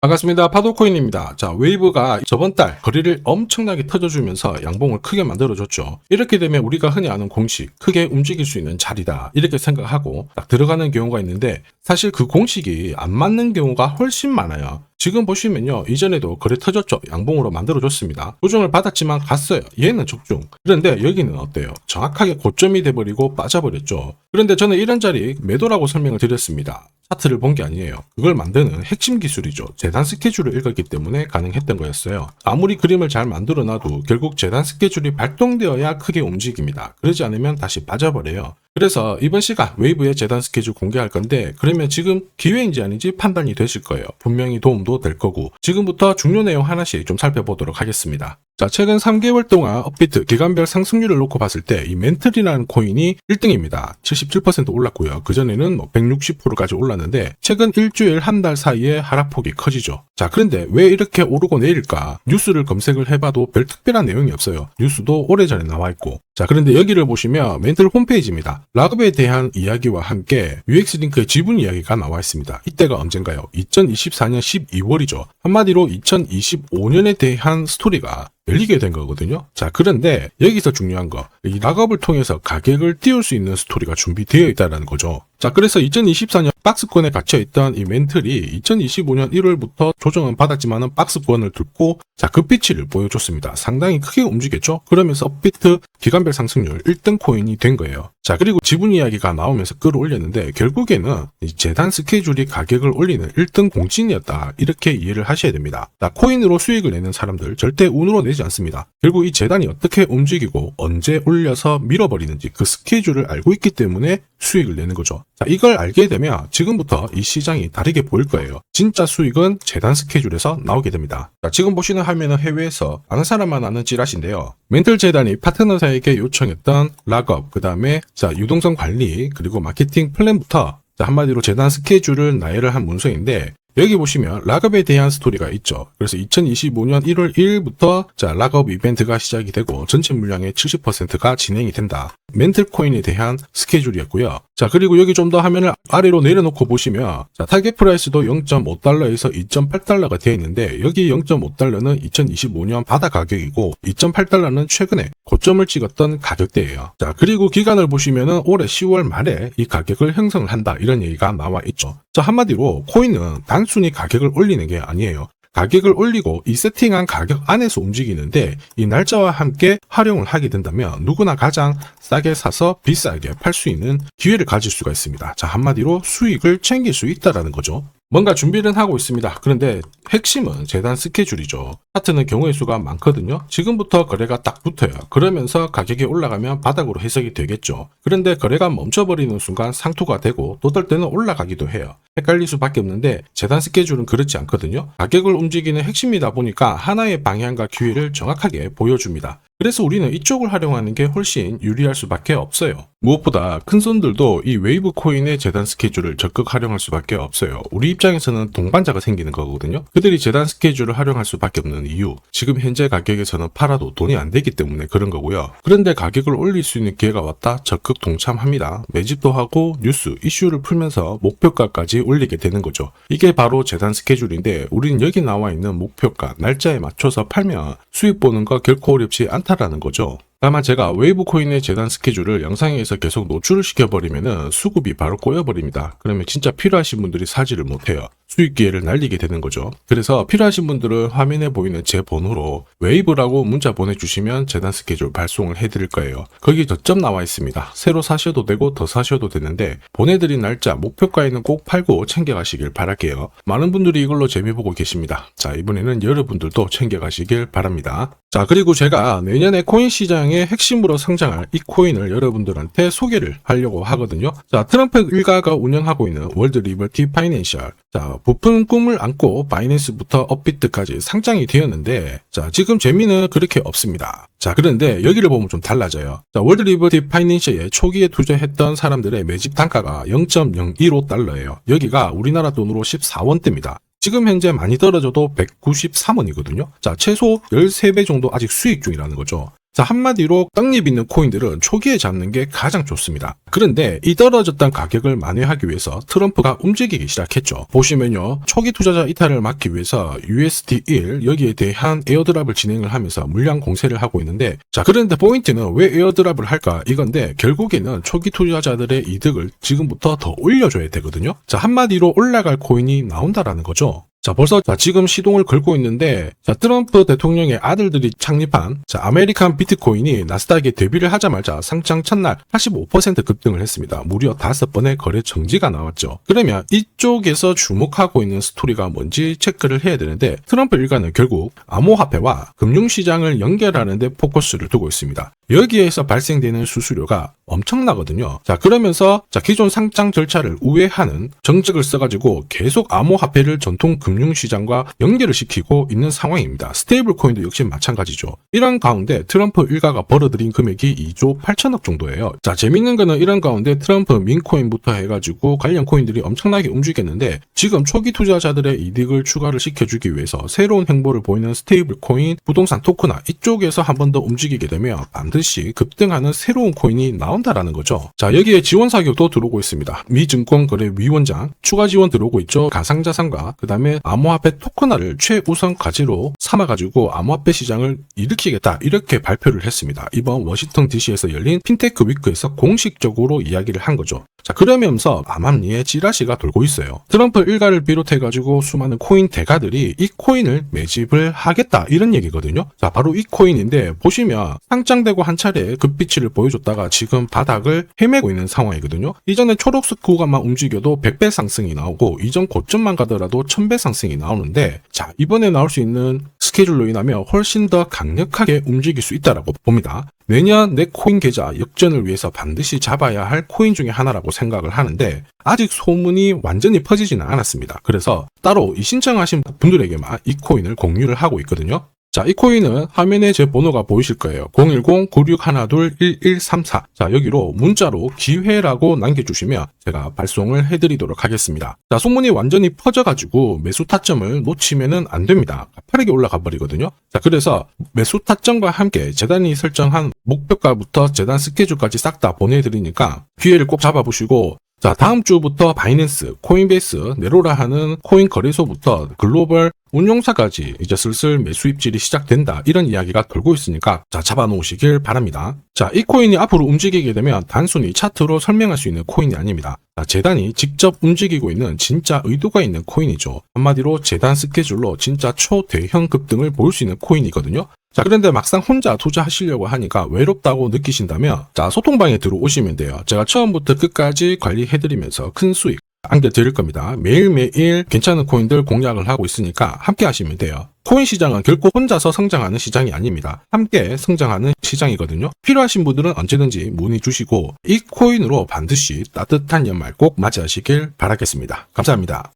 반갑습니다. 파도코인입니다. 자, 웨이브가 저번 달 거래를 엄청나게 터져주면서 양봉을 크게 만들어줬죠. 이렇게 되면 우리가 흔히 아는 공식, 크게 움직일 수 있는 자리다 이렇게 생각하고 딱 들어가는 경우가 있는데, 사실 그 공식이 안 맞는 경우가 훨씬 많아요. 지금 보시면요, 이전에도 거래 터졌죠. 양봉으로 만들어줬습니다. 조정을 받았지만 갔어요. 얘는 적중. 그런데 여기는 어때요? 정확하게 고점이 돼버리고 빠져버렸죠. 그런데 저는 이런 자리 매도라고 설명을 드렸습니다. 차트를 본 게 아니에요. 그걸 만드는 핵심 기술이죠. 재단 스케줄을 읽었기 때문에 가능했던 거였어요. 아무리 그림을 잘 만들어놔도 결국 재단 스케줄이 발동되어야 크게 움직입니다. 그러지 않으면 다시 빠져버려요. 그래서 이번 시간 웨이브의 재단 스케줄 공개할 건데, 그러면 지금 기회인지 아닌지 판단이 되실 거예요. 분명히 도움도 될 거고, 지금부터 중요 내용 하나씩 좀 살펴보도록 하겠습니다. 자, 최근 3개월 동안 업비트 기간별 상승률을 놓고 봤을 때 이 멘틀이라는 코인이 1등입니다. 77% 올랐고요. 그전에는 160%까지 올랐는데 최근 일주일 한 달 사이에 하락폭이 커지죠. 자, 그런데 왜 이렇게 오르고 내릴까? 뉴스를 검색을 해봐도 별 특별한 내용이 없어요. 뉴스도 오래전에 나와 있고. 자, 그런데 여기를 보시면 멘틀 홈페이지입니다. 락업에 대한 이야기와 함께 UX링크의 지분 이야기가 나와 있습니다. 이때가 언젠가요? 2024년 12월이죠. 한마디로 2025년에 대한 스토리가 열리게 된 거거든요. 자, 그런데 여기서 중요한 거, 이 락업을 통해서 가격을 띄울 수 있는 스토리가 준비되어 있다는 거죠. 자, 그래서 2024년 박스권에 갇혀있던 이 멘틀이 2025년 1월부터 조정은 받았지만은 박스권을 뚫고 자, 급비치를 보여줬습니다. 상당히 크게 움직였죠. 그러면서 업비트 기간별 상승률 1등 코인이 된 거예요. 자, 그리고 지분 이야기가 나오면서 끌어올렸는데 결국에는 이 재단 스케줄이 가격을 올리는 1등 공신이었다, 이렇게 이해를 하셔야 됩니다. 자, 코인으로 수익을 내는 사람들 절대 운으로 내지 않습니다. 결국 이 재단이 어떻게 움직이고 언제 올려서 밀어버리는지 그 스케줄을 알고 있기 때문에 수익을 내는 거죠. 자, 이걸 알게 되면 지금부터 이 시장이 다르게 보일 거예요. 진짜 수익은 재단 스케줄에서 나오게 됩니다. 자, 지금 보시는 화면은 해외에서 아는 사람만 아는 찌라시인데요. 멘틀 재단이 파트너사에게 요청했던 락업, 그 다음에 자, 유동성 관리, 그리고 마케팅 플랜부터 자, 한마디로 재단 스케줄을 나열을 한 문서인데, 여기 보시면 락업에 대한 스토리가 있죠. 그래서 2025년 1월 1일부터 자, 락업 이벤트가 시작이 되고 전체 물량의 70%가 진행이 된다. 멘틀 코인에 대한 스케줄이었고요. 자, 그리고 여기 좀 더 화면을 아래로 내려놓고 보시면 자, 타겟 프라이스도 0.5달러에서 2.8달러가 되어 있는데, 여기 0.5달러는 2025년 바다 가격이고 2.8달러는 최근에 고점을 찍었던 가격대예요. 자, 그리고 기간을 보시면은 올해 10월 말에 이 가격을 형성을 한다, 이런 얘기가 나와 있죠. 자, 한마디로 코인은 단순히 가격을 올리는 게 아니에요. 가격을 올리고 이 세팅한 가격 안에서 움직이는데, 이 날짜와 함께 활용을 하게 된다면 누구나 가장 싸게 사서 비싸게 팔 수 있는 기회를 가질 수가 있습니다. 자, 한마디로 수익을 챙길 수 있다라는 거죠. 뭔가 준비는 하고 있습니다. 그런데 핵심은 재단 스케줄이죠. 차트는 경우의 수가 많거든요. 지금부터 거래가 딱 붙어요. 그러면서 가격이 올라가면 바닥으로 해석이 되겠죠. 그런데 거래가 멈춰버리는 순간 상투가 되고 또 어떨 때는 올라가기도 해요. 헷갈릴 수밖에 없는데 재단 스케줄은 그렇지 않거든요. 가격을 움직이는 핵심이다 보니까 하나의 방향과 기회를 정확하게 보여줍니다. 그래서 우리는 이쪽을 활용하는 게 훨씬 유리할 수밖에 없어요. 무엇보다 큰 손들도 이 웨이브 코인의 재단 스케줄을 적극 활용할 수밖에 없어요. 우리 입장에서는 동반자가 생기는 거거든요. 그들이 재단 스케줄을 활용할 수밖에 없는 이유, 지금 현재 가격에서는 팔아도 돈이 안 되기 때문에 그런 거고요. 그런데 가격을 올릴 수 있는 기회가 왔다, 적극 동참합니다. 매집도 하고 뉴스, 이슈를 풀면서 목표가까지 올리게 되는 거죠. 이게 바로 재단 스케줄인데, 우리는 여기 나와 있는 목표가, 날짜에 맞춰서 팔면 수익 보는 거 결코 어렵지 않다라는 거죠. 다만 제가 웨이브 코인의 재단 스케줄을 영상에서 계속 노출을 시켜버리면은 수급이 바로 꼬여버립니다. 그러면 진짜 필요하신 분들이 사지를 못해요. 수익 기회를 날리게 되는 거죠. 그래서 필요하신 분들은 화면에 보이는 제 번호로 웨이브라고 문자 보내주시면 재단 스케줄 발송을 해드릴 거예요. 거기 저점 나와 있습니다. 새로 사셔도 되고 더 사셔도 되는데, 보내드린 날짜 목표가에는 꼭 팔고 챙겨가시길 바랄게요. 많은 분들이 이걸로 재미 보고 계십니다. 자, 이번에는 여러분들도 챙겨가시길 바랍니다. 자, 그리고 제가 내년에 코인 시장의 핵심으로 성장할 이 코인을 여러분들한테 소개를 하려고 하거든요. 자, 트럼프 일가가 운영하고 있는 월드 리버티 파이낸셜. 자, 부푼 꿈을 안고 바이낸스부터 업비트까지 상장이 되었는데, 자, 지금 재미는 그렇게 없습니다. 자, 그런데 여기를 보면 좀 달라져요. 자, 월드 리버티 파이낸셜에 초기에 투자했던 사람들의 매집 단가가 0.015달러예요. 여기가 우리나라 돈으로 14원대입니다. 지금 현재 많이 떨어져도 193원이거든요. 자, 최소 13배 정도 아직 수익 중이라는 거죠. 자, 한마디로 떡잎 있는 코인들은 초기에 잡는 게 가장 좋습니다. 그런데 이 떨어졌던 가격을 만회하기 위해서 트럼프가 움직이기 시작했죠. 보시면요, 초기 투자자 이탈을 막기 위해서 USD1 여기에 대한 에어드랍을 진행을 하면서 물량 공세를 하고 있는데, 자, 그런데 포인트는 왜 에어드랍을 할까 이건데, 결국에는 초기 투자자들의 이득을 지금부터 더 올려줘야 되거든요. 자, 한마디로 올라갈 코인이 나온다라는 거죠. 자, 벌써 지금 시동을 걸고 있는데, 자, 트럼프 대통령의 아들들이 창립한 아메리칸 비트코인이 나스닥에 데뷔를 하자마자 상장 첫날 85% 급등을 했습니다. 무려 5번의 거래 정지가 나왔죠. 그러면 이쪽에서 주목하고 있는 스토리가 뭔지 체크를 해야 되는데, 트럼프 일가는 결국 암호화폐와 금융시장을 연결하는 데 포커스를 두고 있습니다. 여기에서 발생되는 수수료가 엄청나거든요. 자, 그러면서 기존 상장 절차를 우회하는 정책을 써가지고 계속 암호화폐를 전통 금융시장과 연결을 시키고 있는 상황입니다. 스테이블 코인도 역시 마찬가지죠. 이런 가운데 트럼프 일가가 벌어들인 금액이 2조 8천억 정도예요. 자, 재밌는 거는 이런 가운데 트럼프 민코인부터 해가지고 관련 코인들이 엄청나게 움직였는데, 지금 초기 투자자들의 이득을 추가를 시켜주기 위해서 새로운 행보를 보이는 스테이블 코인, 부동산 토크나 이쪽에서 한 번 더 움직이게 되면 반드시 급등하는 새로운 코인이 나온다라는 거죠. 자, 여기에 지원 사격도 들어오고 있습니다. 미 증권거래위원장 추가 지원 들어오고 있죠. 가상자산과 그 다음에 암호화폐 토큰화를 최우선 과제로 삼아가지고 암호화폐 시장을 일으키겠다, 이렇게 발표를 했습니다. 이번 워싱턴 DC에서 열린 핀테크 위크에서 공식적으로 이야기를 한 거죠. 자, 그러면서 암암리에 찌라시가 돌고 있어요. 트럼프 일가를 비롯해가지고 수많은 코인 대가들이 이 코인을 매집을 하겠다, 이런 얘기거든요. 자, 바로 이 코인인데, 보시면 상장되고 한 차례 급비치를 보여줬다가 지금 바닥을 헤매고 있는 상황이거든요. 이전에 초록색 구간만 움직여도 100배 상승이 나오고, 이전 고점만 가더라도 1000배 상승이 나오는데, 자, 이번에 나올 수 있는 스케줄로 인하면 훨씬 더 강력하게 움직일 수 있다라고 봅니다. 내년 내 코인 계좌 역전을 위해서 반드시 잡아야 할 코인 중에 하나라고 생각을 하는데, 아직 소문이 완전히 퍼지지는 않았습니다. 그래서 따로 이 신청하신 분들에게만 이 코인을 공유를 하고 있거든요. 자, 이 코인은 화면에 제 번호가 보이실 거예요. 010-9612-1134. 자, 여기로 문자로 기회라고 남겨주시면 제가 발송을 해드리도록 하겠습니다. 자, 소문이 완전히 퍼져가지고 매수 타점을 놓치면은 안 됩니다. 빠르게 올라가 버리거든요. 자, 그래서 매수 타점과 함께 재단이 설정한 목표가부터 재단 스케줄까지 싹 다 보내드리니까 기회를 꼭 잡아보시고, 자, 다음 주부터 바이낸스, 코인베이스, 네로라 하는 코인 거래소부터 글로벌 운용사까지 이제 슬슬 매수 입질이 시작된다, 이런 이야기가 돌고 있으니까 자, 잡아놓으시길 바랍니다. 자, 이 코인이 앞으로 움직이게 되면 단순히 차트로 설명할 수 있는 코인이 아닙니다. 자, 재단이 직접 움직이고 있는 진짜 의도가 있는 코인이죠. 한마디로 재단 스케줄로 진짜 초대형 급등을 보일 수 있는 코인이거든요. 자, 그런데 막상 혼자 투자하시려고 하니까 외롭다고 느끼신다면, 자, 소통방에 들어오시면 돼요. 제가 처음부터 끝까지 관리해드리면서 큰 수익 안겨드릴 겁니다. 매일매일 괜찮은 코인들 공략을 하고 있으니까 함께 하시면 돼요. 코인 시장은 결코 혼자서 성장하는 시장이 아닙니다. 함께 성장하는 시장이거든요. 필요하신 분들은 언제든지 문의 주시고, 이 코인으로 반드시 따뜻한 연말 꼭 맞이하시길 바라겠습니다. 감사합니다.